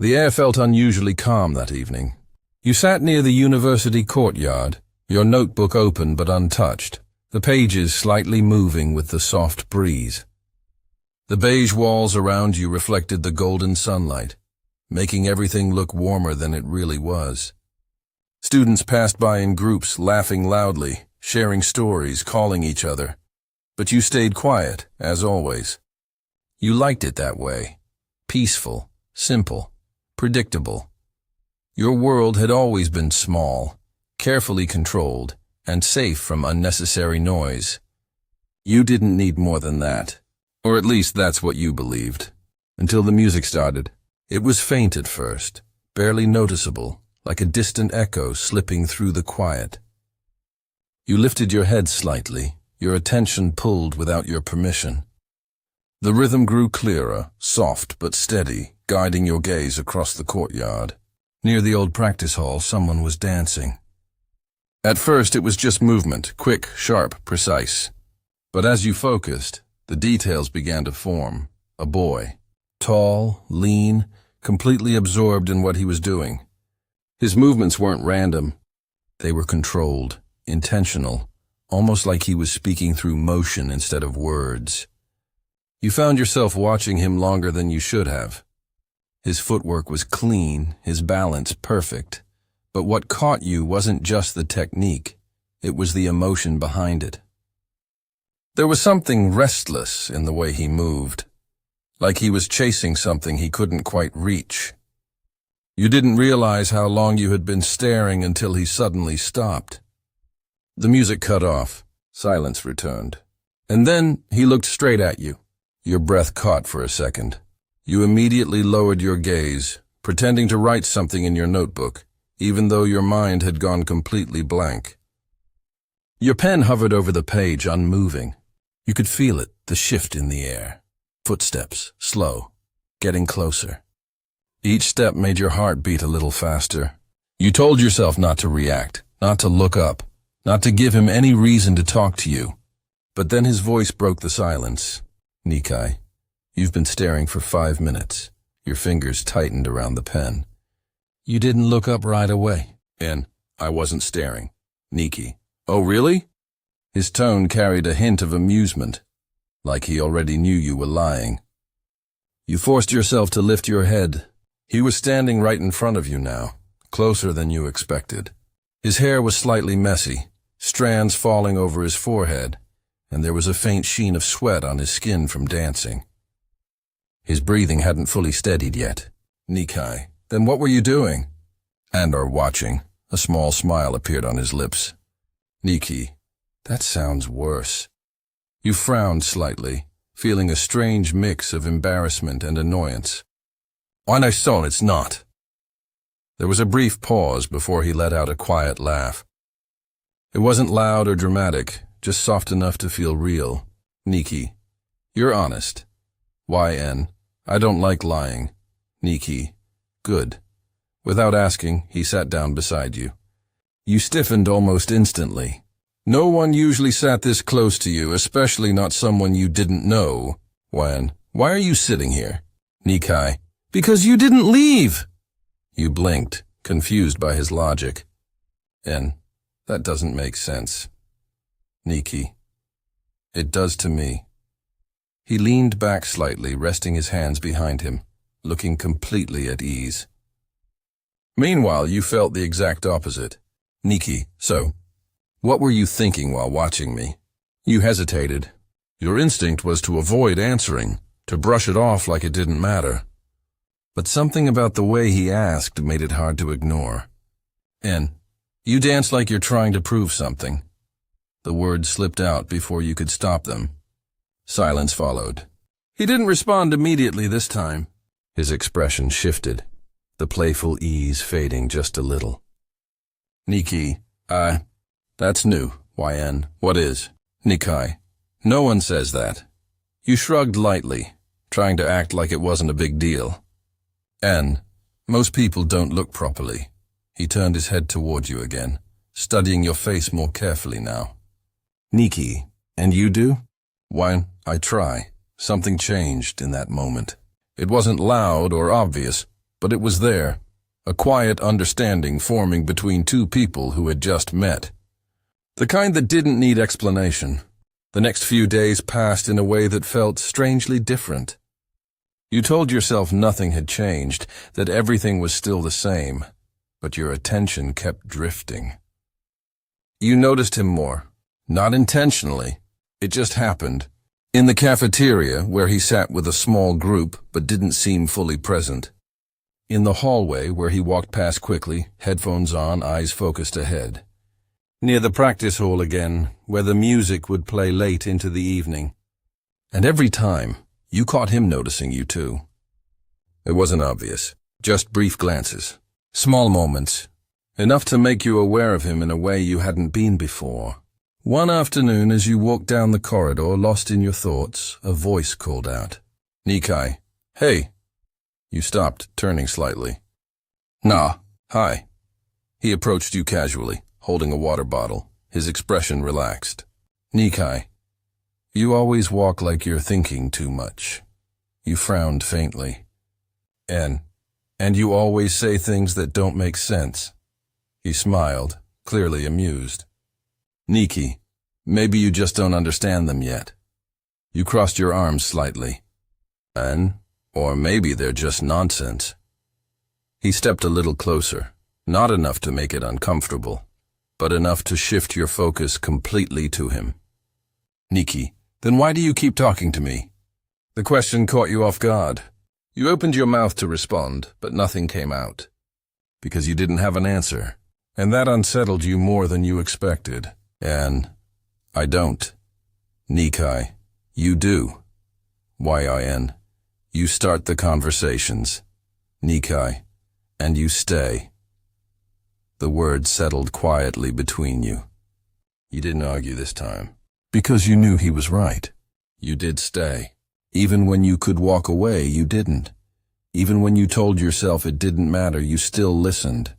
The air felt unusually calm that evening. You sat near the university courtyard, your notebook open but untouched, the pages slightly moving with the soft breeze. The beige walls around you reflected the golden sunlight, making everything look warmer than it really was. Students passed by in groups, laughing loudly, sharing stories, calling each other. But you stayed quiet, as always. You liked it that way. Peaceful, simple, predictable. Your world had always been small, carefully controlled, and safe from unnecessary noise. You didn't need more than that. Or at least that's what you believed. Until the music started. It was faint at first, barely noticeable, like a distant echo slipping through the quiet. You lifted your head slightly, your attention pulled without your permission. The rhythm grew clearer, soft but steady, guiding your gaze across the courtyard. Near the old practice hall, someone was dancing. At first, it was just movement, quick, sharp, precise. But as you focused, the details began to form. A boy, tall, lean, completely absorbed in what he was doing. His movements weren't random. They were controlled, intentional, almost like he was speaking through motion instead of words. You found yourself watching him longer than you should have. His footwork was clean, his balance perfect. But what caught you wasn't just the technique, it was the emotion behind it. There was something restless in the way he moved, like he was chasing something he couldn't quite reach. You didn't realize how long you had been staring until he suddenly stopped. The music cut off, silence returned, and then he looked straight at you. Your breath caught for a second. You immediately lowered your gaze, pretending to write something in your notebook, even though your mind had gone completely blank. Your pen hovered over the page, unmoving. You could feel it, the shift in the air. Footsteps, slow, getting closer. Each step made your heart beat a little faster. You told yourself not to react, not to look up, not to give him any reason to talk to you. But then his voice broke the silence. Nikai, you've been staring for 5 minutes. Your fingers tightened around the pen. You didn't look up right away. And I wasn't staring. Nikki. Oh, really? His tone carried a hint of amusement, like he already knew you were lying. You forced yourself to lift your head. He was standing right in front of you now, closer than you expected. His hair was slightly messy, strands falling over his forehead, and there was a faint sheen of sweat on his skin from dancing. His breathing hadn't fully steadied yet. Nikai, then what were you doing? And are watching. A small smile appeared on his lips. Nikki, that sounds worse. You frowned slightly, feeling a strange mix of embarrassment and annoyance. I saw it's not. There was a brief pause before he let out a quiet laugh. It wasn't loud or dramatic, just soft enough to feel real. Nikki, you're honest. YN, I don't like lying. Nikki, good. Without asking, he sat down beside you. You stiffened almost instantly. No one usually sat this close to you, especially not someone you didn't know. YN, why are you sitting here? Nikai, because you didn't leave. You blinked, confused by his logic. N, that doesn't make sense. Nikki, it does to me. He leaned back slightly, resting his hands behind him, looking completely at ease. Meanwhile, you felt the exact opposite. Nikki, so, what were you thinking while watching me? You hesitated. Your instinct was to avoid answering, to brush it off like it didn't matter. But something about the way he asked made it hard to ignore. N, you dance like you're trying to prove something. The words slipped out before you could stop them. Silence followed. He didn't respond immediately this time. His expression shifted, the playful ease fading just a little. Nikki, that's new. YN, what is? Nikai, no one says that. You shrugged lightly, trying to act like it wasn't a big deal. N, most people don't look properly. He turned his head toward you again, studying your face more carefully now. Nikki, and you do? Why, I try. Something changed in that moment. It wasn't loud or obvious, but it was there, a quiet understanding forming between two people who had just met. The kind that didn't need explanation. The next few days passed in a way that felt strangely different. You told yourself nothing had changed, that everything was still the same, but your attention kept drifting. You noticed him more, not intentionally. It just happened. In the cafeteria, where he sat with a small group but didn't seem fully present. In the hallway, where he walked past quickly, headphones on, eyes focused ahead. Near the practice hall again, where the music would play late into the evening. And every time, you caught him noticing you too. It wasn't obvious, just brief glances, small moments, enough to make you aware of him in a way you hadn't been before. One afternoon, as you walked down the corridor, lost in your thoughts, a voice called out. "Nikai, hey." You stopped, turning slightly. "Nah, hi." He approached you casually, holding a water bottle, his expression relaxed. "Nikai, you always walk like you're thinking too much." You frowned faintly. And you always say things that don't make sense." He smiled, clearly amused. "Nikki, maybe you just don't understand them yet." You crossed your arms slightly. Or maybe they're just nonsense." He stepped a little closer, not enough to make it uncomfortable, but enough to shift your focus completely to him. "Nikki, then why do you keep talking to me?" The question caught you off guard. You opened your mouth to respond, but nothing came out. Because you didn't have an answer, and that unsettled you more than you expected. I don't. Nikai, you do. Yin. You start the conversations. Nikai, and you stay. The words settled quietly between you. You didn't argue this time, because you knew he was right. You did stay. Even when you could walk away, you didn't. Even when you told yourself it didn't matter, you still listened.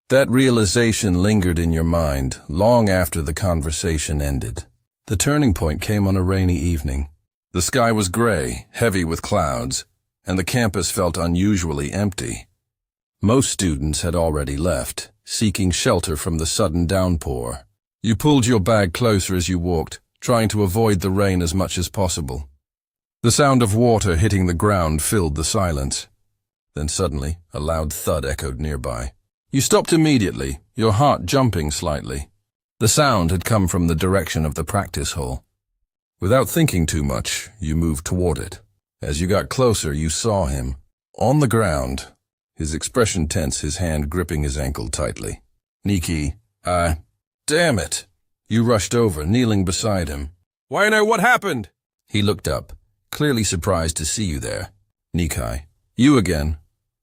That realization lingered in your mind long after the conversation ended. The turning point came on a rainy evening. The sky was gray, heavy with clouds, and the campus felt unusually empty. Most students had already left, seeking shelter from the sudden downpour. You pulled your bag closer as you walked, trying to avoid the rain as much as possible. The sound of water hitting the ground filled the silence. Then suddenly, a loud thud echoed nearby. You stopped immediately, your heart jumping slightly. The sound had come from the direction of the practice hall. Without thinking too much, you moved toward it. As you got closer, you saw him, on the ground, his expression tense, his hand gripping his ankle tightly. "Nikki, damn it." You rushed over, kneeling beside him. "What happened?" He looked up, clearly surprised to see you there. "Nikai, you again."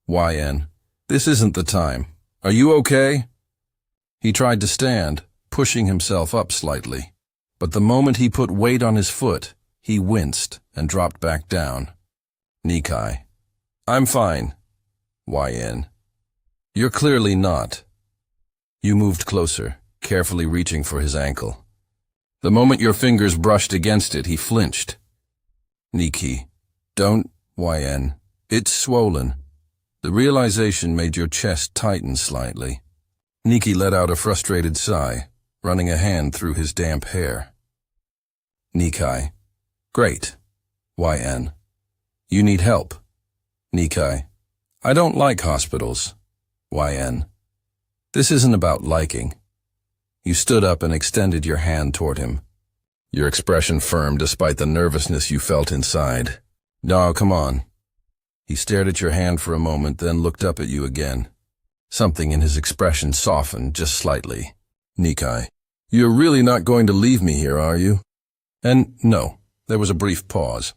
"Yin, this isn't the time. Are you okay?" He tried to stand, pushing himself up slightly. But the moment he put weight on his foot, he winced and dropped back down. "Nikai, I'm fine." "Yin, you're clearly not." You moved closer, carefully reaching for his ankle. The moment your fingers brushed against it, he flinched. "Nikki, don't, Yin. It's swollen." The realization made your chest tighten slightly. Nikki let out a frustrated sigh, running a hand through his damp hair. "Nikai, great. Yin, you need help." "Nikai, I don't like hospitals." "Yin, this isn't about liking." You stood up and extended your hand toward him. Your expression firm despite the nervousness you felt inside. "No, come on." He stared at your hand for a moment, then looked up at you again. Something in his expression softened just slightly. "Nikai, you're really not going to leave me here, are you?" And no, there was a brief pause.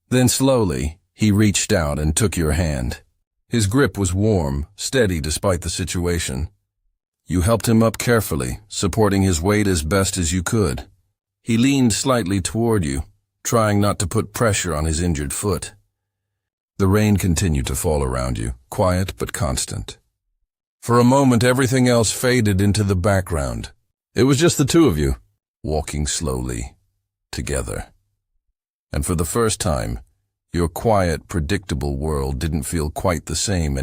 Then slowly, he reached out and took your hand. His grip was warm, steady despite the situation. You helped him up carefully, supporting his weight as best as you could. He leaned slightly toward you, trying not to put pressure on his injured foot. The rain continued to fall around you, quiet but constant. For a moment, everything else faded into the background. It was just the two of you, walking slowly, together. And for the first time, your quiet, predictable world didn't feel quite the same